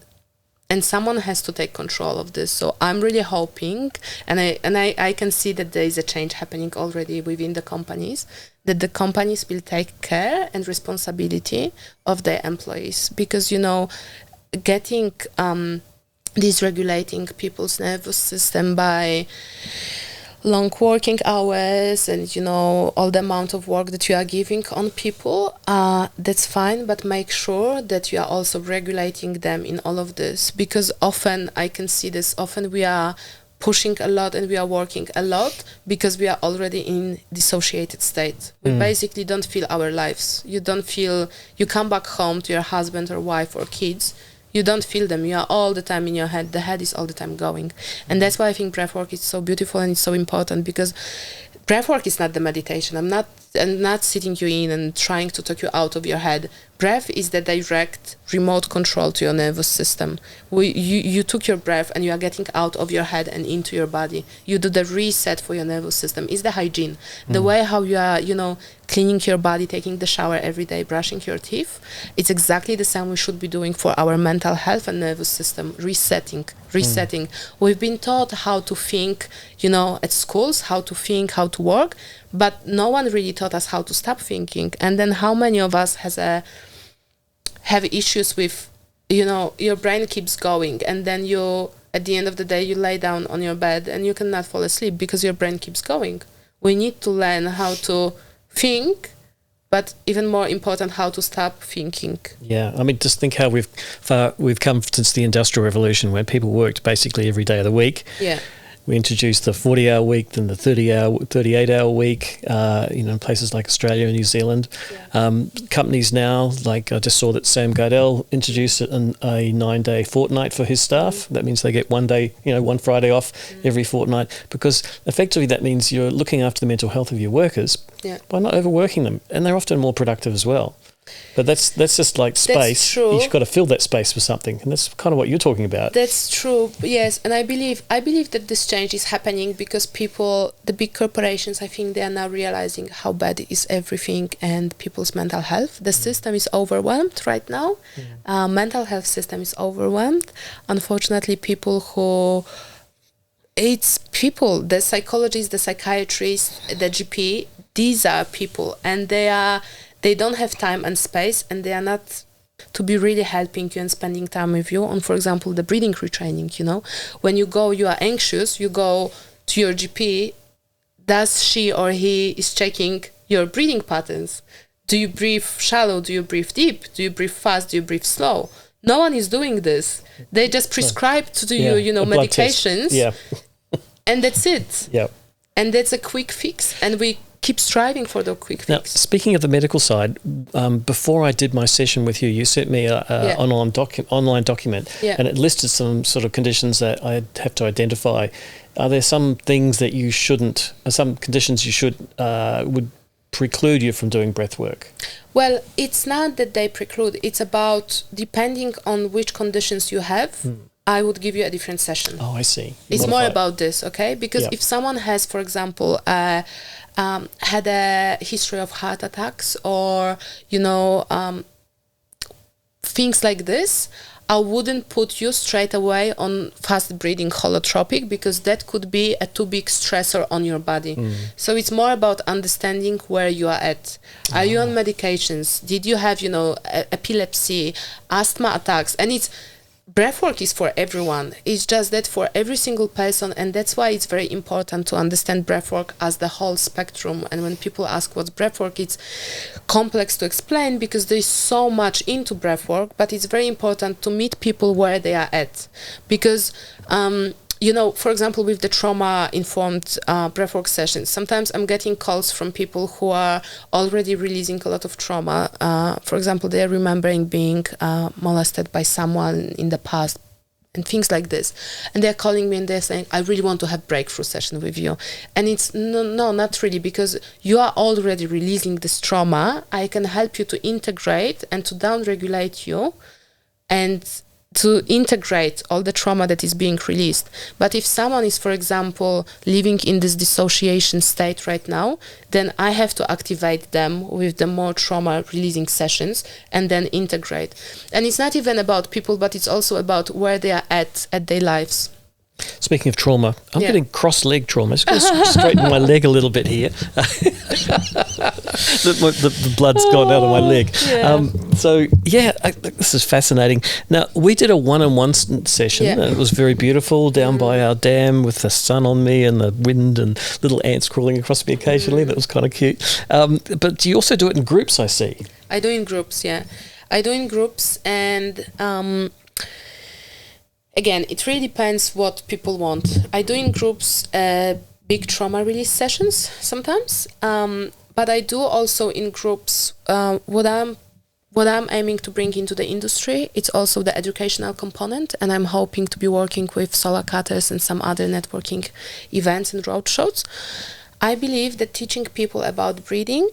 someone has to take control of this. So I'm really hoping, and I can see that there is a change happening already within the companies, that the companies will take care and responsibility of their employees, because getting dysregulating people's nervous system by long working hours and all the amount of work that you are giving on people, that's fine, but make sure that you are also regulating them in all of this, because often I can see this, often we are pushing a lot and we are working a lot because we are already in dissociated state. We basically don't feel our lives. You come back home to your husband or wife or kids, you don't feel them. You are all the time in your head. The head is all the time going. And that's why I think breathwork is so beautiful and it's so important, because breathwork is not the meditation. I'm not sitting you in and trying to talk you out of your head. Breath is the direct remote control to your nervous system. You took your breath and you are getting out of your head and into your body. You do the reset for your nervous system. It's the hygiene. The way how you are, cleaning your body, taking the shower every day, brushing your teeth. It's exactly the same we should be doing for our mental health and nervous system. Resetting. We've been taught how to think, at schools, how to think, how to work, but no one really taught us how to stop thinking. And then how many of us have issues with, your brain keeps going, and then at the end of the day, you lay down on your bed and you cannot fall asleep because your brain keeps going. We need to learn how to think, but even more important, how to stop thinking. Yeah, I mean, just think how we've come since the Industrial Revolution, where people worked basically every day of the week. Yeah. We introduced the 40-hour week, then the 38-hour week, in places like Australia and New Zealand. Yeah. Companies now, like I just saw that Sam Gardell introduced a 9-day fortnight for his staff. That means they get one day, one Friday off every fortnight, because effectively that means you're looking after the mental health of your workers by not overworking them, and they're often more productive as well. But that's just like space. That's true. You've got to fill that space with something, and that's kind of what you're talking about. That's true. Yes, and I believe that this change is happening because people, the big corporations, I think they are now realizing how bad is everything and people's mental health. The system is overwhelmed right now. Mental health system is overwhelmed. Unfortunately, the psychologists, the psychiatrists, the GP, these are people, and they don't have time and space, and they are not to be really helping you and spending time with you on, for example, the breathing retraining. When you are anxious, you go to your GP. Does she or he is checking your breathing patterns? Do you breathe shallow? Do you breathe deep? Do you breathe fast? Do you breathe slow? No one is doing this. They just prescribe to you, medications. Yeah. And that's it. Yeah. And that's a quick fix. And we keep striving for the quick fix. Now, speaking of the medical side, before I did my session with you, you sent me an online document, and it listed some sort of conditions that I'd have to identify. Are there some things that you shouldn't, some conditions you would preclude you from doing breath work? Well, it's not that they preclude. It's about, depending on which conditions you have, I would give you a different session. Oh, I see. It's more about this, okay? Because if someone has, for example, had a history of heart attacks or, things like this, I wouldn't put you straight away on fast breathing holotropic, because that could be a too big stressor on your body. So it's more about understanding where you are at. Are you on medications? Did you have, epilepsy, asthma attacks? And breathwork is for everyone. It's just that for every single person, and that's why it's very important to understand breathwork as the whole spectrum. And when people ask what's breathwork, it's complex to explain because there's so much into breathwork, but it's very important to meet people where they are at. Because for example, with the trauma-informed breathwork sessions, sometimes I'm getting calls from people who are already releasing a lot of trauma. For example, they're remembering being molested by someone in the past and things like this. And they're calling me and they're saying, I really want to have breakthrough session with you. And it's, no, not really, because you are already releasing this trauma. I can help you to integrate and to down-regulate you and to integrate all the trauma that is being released. But if someone is, for example, living in this dissociation state right now, then I have to activate them with the more trauma releasing sessions and then integrate. And it's not even about people, but it's also about where they are at their lives. Speaking of trauma, I'm getting cross-leg trauma. Just going to straighten my leg a little bit here. the blood's gone out of my leg. This is fascinating. Now, we did a one-on-one session. And it was very beautiful down by our dam with the sun on me and the wind and little ants crawling across me occasionally. That was kind of cute. But do you also do it in groups, I see? I do in groups, I do in groups, and again, it really depends what people want. I do in groups big trauma release sessions sometimes, but I do also in groups what I'm aiming to bring into the industry. It's also the educational component, and I'm hoping to be working with solar cutters and some other networking events and roadshows. I believe that teaching people about breathing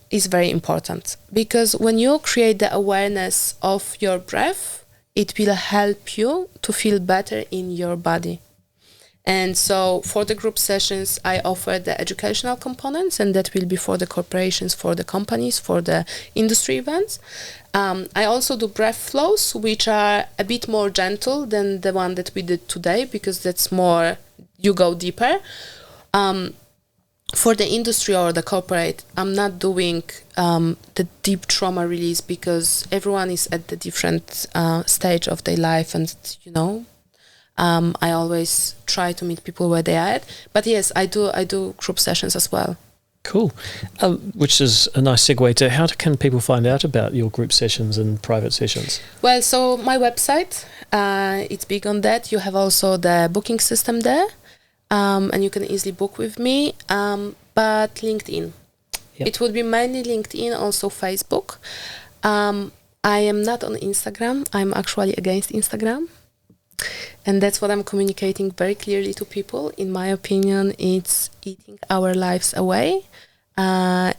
is very important, because when you create the awareness of your breath, it will help you to feel better in your body. And so for the group sessions, I offer the educational components, and that will be for the corporations, for the companies, for the industry events. I also do breath flows, which are a bit more gentle than the one that we did today, because that's more, you go deeper. For the industry or the corporate, I'm not doing the deep trauma release, because everyone is at the different stage of their life, and I always try to meet people where they are at. But yes, I do group sessions as well. Cool. Which is a nice segue to how can people find out about your group sessions and private sessions? Well, so my website, it's big on that. You have also the booking system there. and you can easily book with me. But LinkedIn. Yep. It would be mainly LinkedIn, also Facebook. I am not on Instagram. I'm actually against Instagram. And that's what I'm communicating very clearly to people. In my opinion, it's eating our lives away.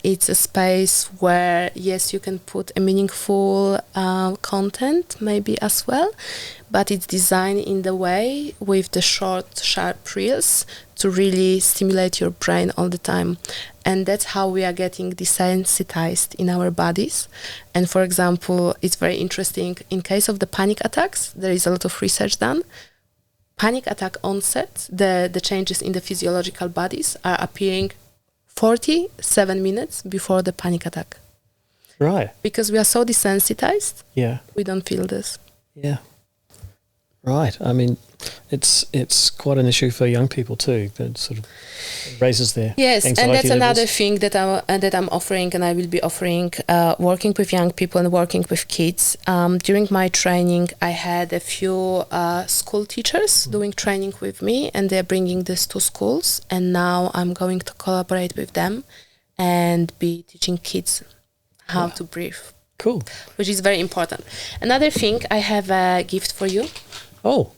It's a space where, yes, you can put a meaningful content maybe as well, but it's designed in the way with the short, sharp reels to really stimulate your brain all the time. And that's how we are getting desensitized in our bodies. And for example, it's very interesting, in case of the panic attacks, there is a lot of research done. Panic attack onset, the changes in the physiological bodies are appearing 47 minutes before the panic attack. Right. Because we are so desensitized, Yeah. we don't feel this. Yeah. Right. I mean, it's quite an issue for young people too. That sort of raises their yes, anxiety and that's levels. another thing that I'm offering, and I will be offering, working with young people and working with kids. During my training, I had a few school teachers doing training with me, and they're bringing this to schools. And now I'm going to collaborate with them and be teaching kids how to breathe. Cool. Which is very important. Another thing, I have a gift for you. Oh.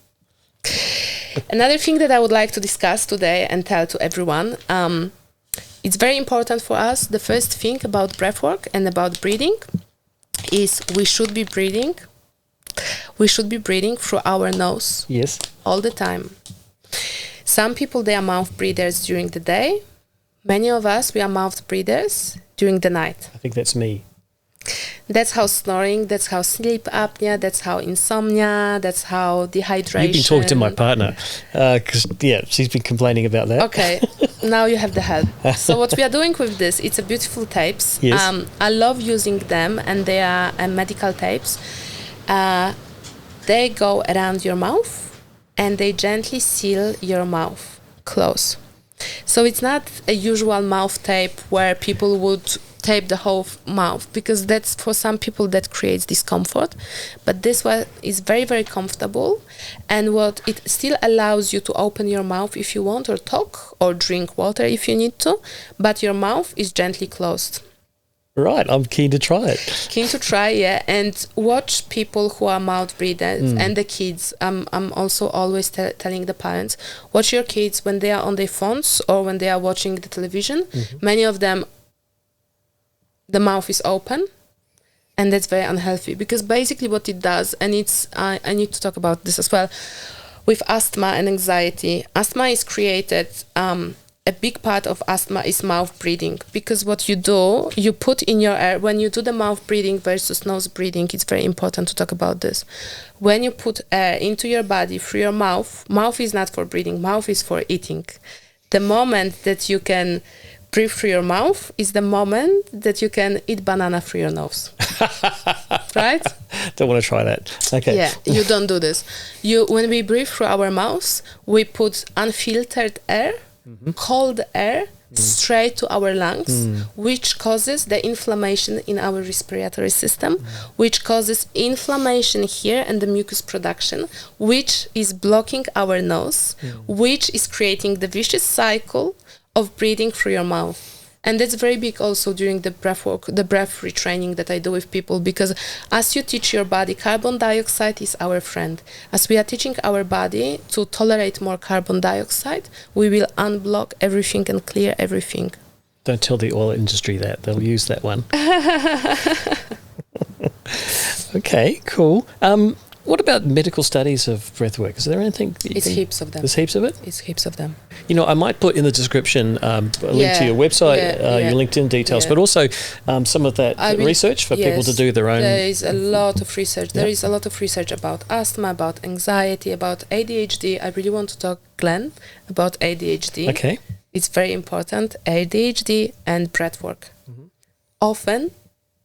Another thing that I would like to discuss today and tell to everyone, it's very important for us. The first thing about breathwork and about breathing is we should be breathing. We should be breathing through our nose. Yes. All the time. Some people, they are mouth breathers during the day. Many of us, we are mouth breathers during the night. I think that's me. That's how snoring, that's how sleep apnea, that's how insomnia, that's how dehydration. You've been talking to my partner because, she's been complaining about that. Okay, now you have the help. So what we are doing with this, it's a beautiful tapes. Yes. I love using them, and they are medical tapes. They go around your mouth and they gently seal your mouth close. So it's not a usual mouth tape where people would tape the whole mouth, because that's, for some people, that creates discomfort. But this one is very, very comfortable, and what it still allows you to open your mouth if you want, or talk or drink water if you need to, but your mouth is gently closed. Right, I'm keen to try it. Keen to try, yeah, and watch people who are mouth breathers and the kids. I'm also always telling the parents, watch your kids when they are on their phones or when they are watching the television. Many of them, the mouth is open, and that's very unhealthy, because basically what it does, and it's I need to talk about this as well, with asthma and anxiety. Asthma is created, a big part of asthma is mouth breathing, because what you do, you put in your air, when you do the mouth breathing versus nose breathing, it's very important to talk about this. When you put air into your body through your mouth is not for breathing, mouth is for eating. The moment that you can breathe through your mouth is the moment that you can eat banana through your nose. Right? Don't want to try that. Okay. Yeah, you don't do this. When we breathe through our mouths, we put unfiltered air, cold air, straight to our lungs, which causes the inflammation in our respiratory system, which causes inflammation here and the mucus production, which is blocking our nose, which is creating the vicious cycle of breathing through your mouth. And that's very big also during the breath work, the breath retraining that I do with people, because as you teach your body, carbon dioxide is our friend. As we are teaching our body to tolerate more carbon dioxide, we will unblock everything and clear everything. Don't tell the oil industry that. They'll use that one. Okay, cool. What about medical studies of breathwork? Is there anything? It's heaps of them. There's heaps of it? It's heaps of them. You know, I might put in the description a link to your website, your LinkedIn details, but also some of that research for people to do their own. There is a lot of research. There is a lot of research about asthma, about anxiety, about ADHD. I really want to talk, Glenn, about ADHD. Okay. It's very important, ADHD and breathwork. Often,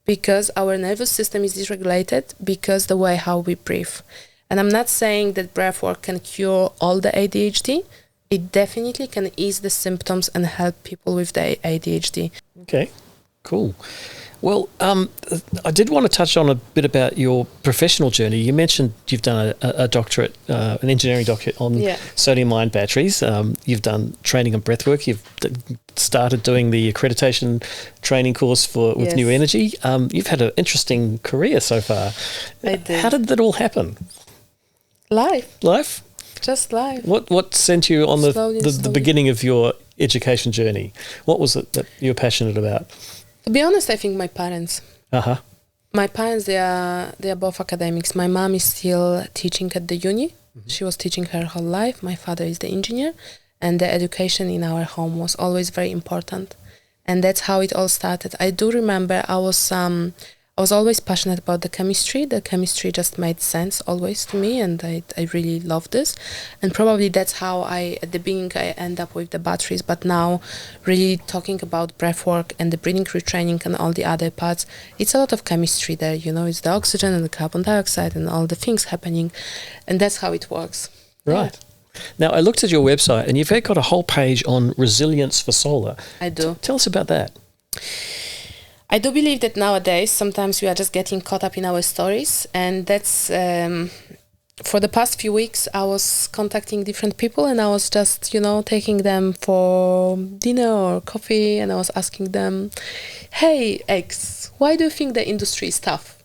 because our nervous system is dysregulated, because the way how we breathe. And I'm not saying that breathwork can cure all the ADHD. It definitely can ease the symptoms and help people with the ADHD. Okay, cool. Well, I did want to touch on a bit about your professional journey. You mentioned you've done a doctorate, an engineering doctorate on sodium-ion batteries. You've done training on breathwork. You've started doing the accreditation training course with New Energy. You've had an interesting career so far. I did. How did that all happen? Life? Just life. What sent you on Slowly. the beginning of your education journey? What was it that you were passionate about? To be honest, I think my parents. Uh-huh. My parents, they are both academics. My mom is still teaching at the uni. Mm-hmm. She was teaching her whole life. My father is the engineer, and the education in our home was always very important. And that's how it all started. I do remember I was always passionate about the chemistry. The chemistry just made sense always to me, and I really loved this. And probably that's how at the beginning, I end up with the batteries. But now, really talking about breathwork and the breathing retraining and all the other parts, it's a lot of chemistry there. It's the oxygen and the carbon dioxide and all the things happening, and that's how it works. Right. Yeah. Now, I looked at your website, and you've got a whole page on resilience for solar. I do. Tell us about that. I do believe that nowadays, sometimes we are just getting caught up in our stories. And that's, for the past few weeks, I was contacting different people, and I was just, taking them for dinner or coffee. And I was asking them, hey, X, why do you think the industry is tough?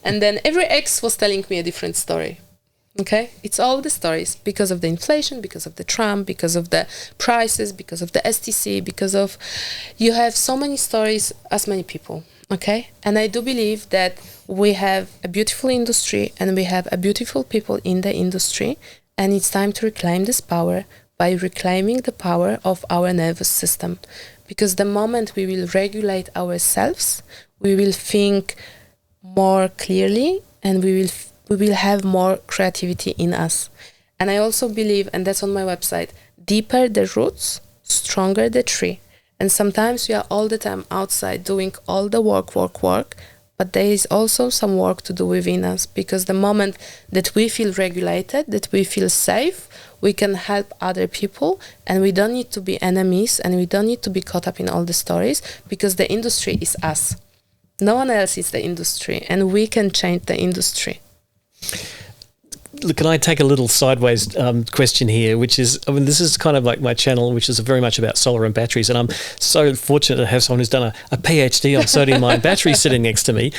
And then every X was telling me a different story. Okay, it's all the stories because of the inflation, because of the Trump, because of the prices, because of the STC, because of you have so many stories as many people. Okay, and I do believe that we have a beautiful industry and we have a beautiful people in the industry, and it's time to reclaim this power by reclaiming the power of our nervous system, because the moment we will regulate ourselves, we will think more clearly and we will have more creativity in us. And I also believe, and that's on my website, deeper the roots, stronger the tree. And sometimes we are all the time outside doing all the work, but there is also some work to do within us, because the moment that we feel regulated, that we feel safe, we can help other people, and we don't need to be enemies, and we don't need to be caught up in all the stories, because the industry is us. No one else is the industry, and we can change the industry. Look, can I take a little sideways question here, which is, this is kind of like my channel, which is very much about solar and batteries, and I'm so fortunate to have someone who's done a PhD on sodium-ion batteries sitting next to me.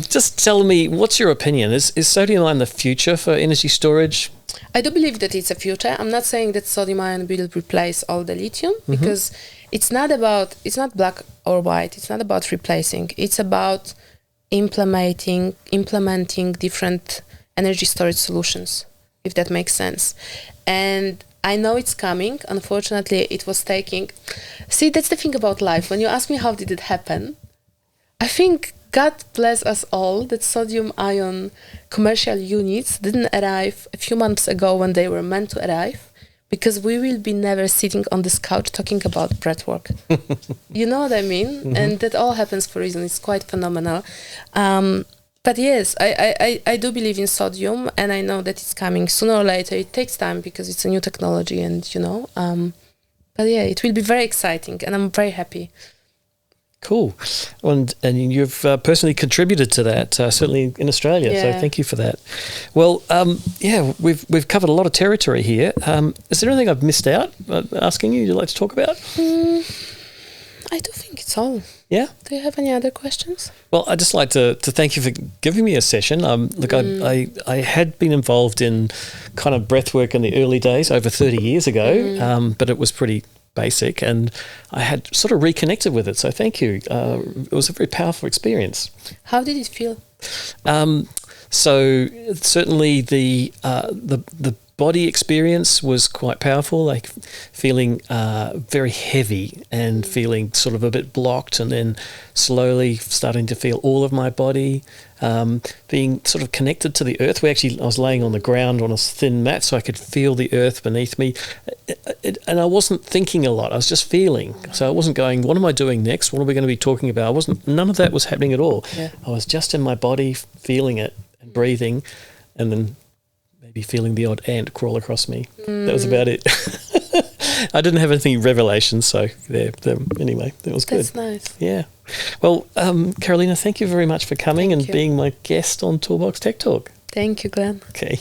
Just tell me, what's your opinion? Is sodium-ion the future for energy storage? I do believe that it's a future. I'm not saying that sodium-ion will replace all the lithium, because it's not black or white. It's not about replacing. It's about implementing different energy storage solutions, if that makes sense. And I know it's coming. Unfortunately, it was taking... See, that's the thing about life. When you ask me how did it happen, I think God bless us all that sodium-ion commercial units didn't arrive a few months ago when they were meant to arrive, because we will be never sitting on this couch talking about breathwork. You know what I mean? And that all happens for a reason. It's quite phenomenal. But yes, I do believe in sodium, and I know that it's coming sooner or later. It takes time because it's a new technology, and but yeah, it will be very exciting, and I'm very happy. Cool. And you've personally contributed to that, certainly in Australia, so thank you for that. Well, we've covered a lot of territory here. Is there anything I've missed out asking you'd like to talk about? I do think it's all. Yeah? Do you have any other questions? Well, I'd just like to thank you for giving me a session. Look, I had been involved in kind of breathwork in the early days, over 30 years ago, but it was pretty basic, and I had sort of reconnected with it, so thank you. It was a very powerful experience. How did it feel? So certainly the body experience was quite powerful, like feeling very heavy and feeling sort of a bit blocked, and then slowly starting to feel all of my body, being sort of connected to the earth. I was laying on the ground on a thin mat so I could feel the earth beneath me, and I wasn't thinking a lot, I was just feeling. So I wasn't going, what am I doing next? What are we going to be talking about? None of that was happening at all. Yeah. I was just in my body, feeling it and breathing, and then maybe feeling the odd ant crawl across me. That was about it. I didn't have anything revelations, so anyway, that was good. That's nice. Yeah. Well, Karolina, thank you very much for coming Thank and you. being my guest on Toolbox Tech Talk. Thank you, Glenn. Okay.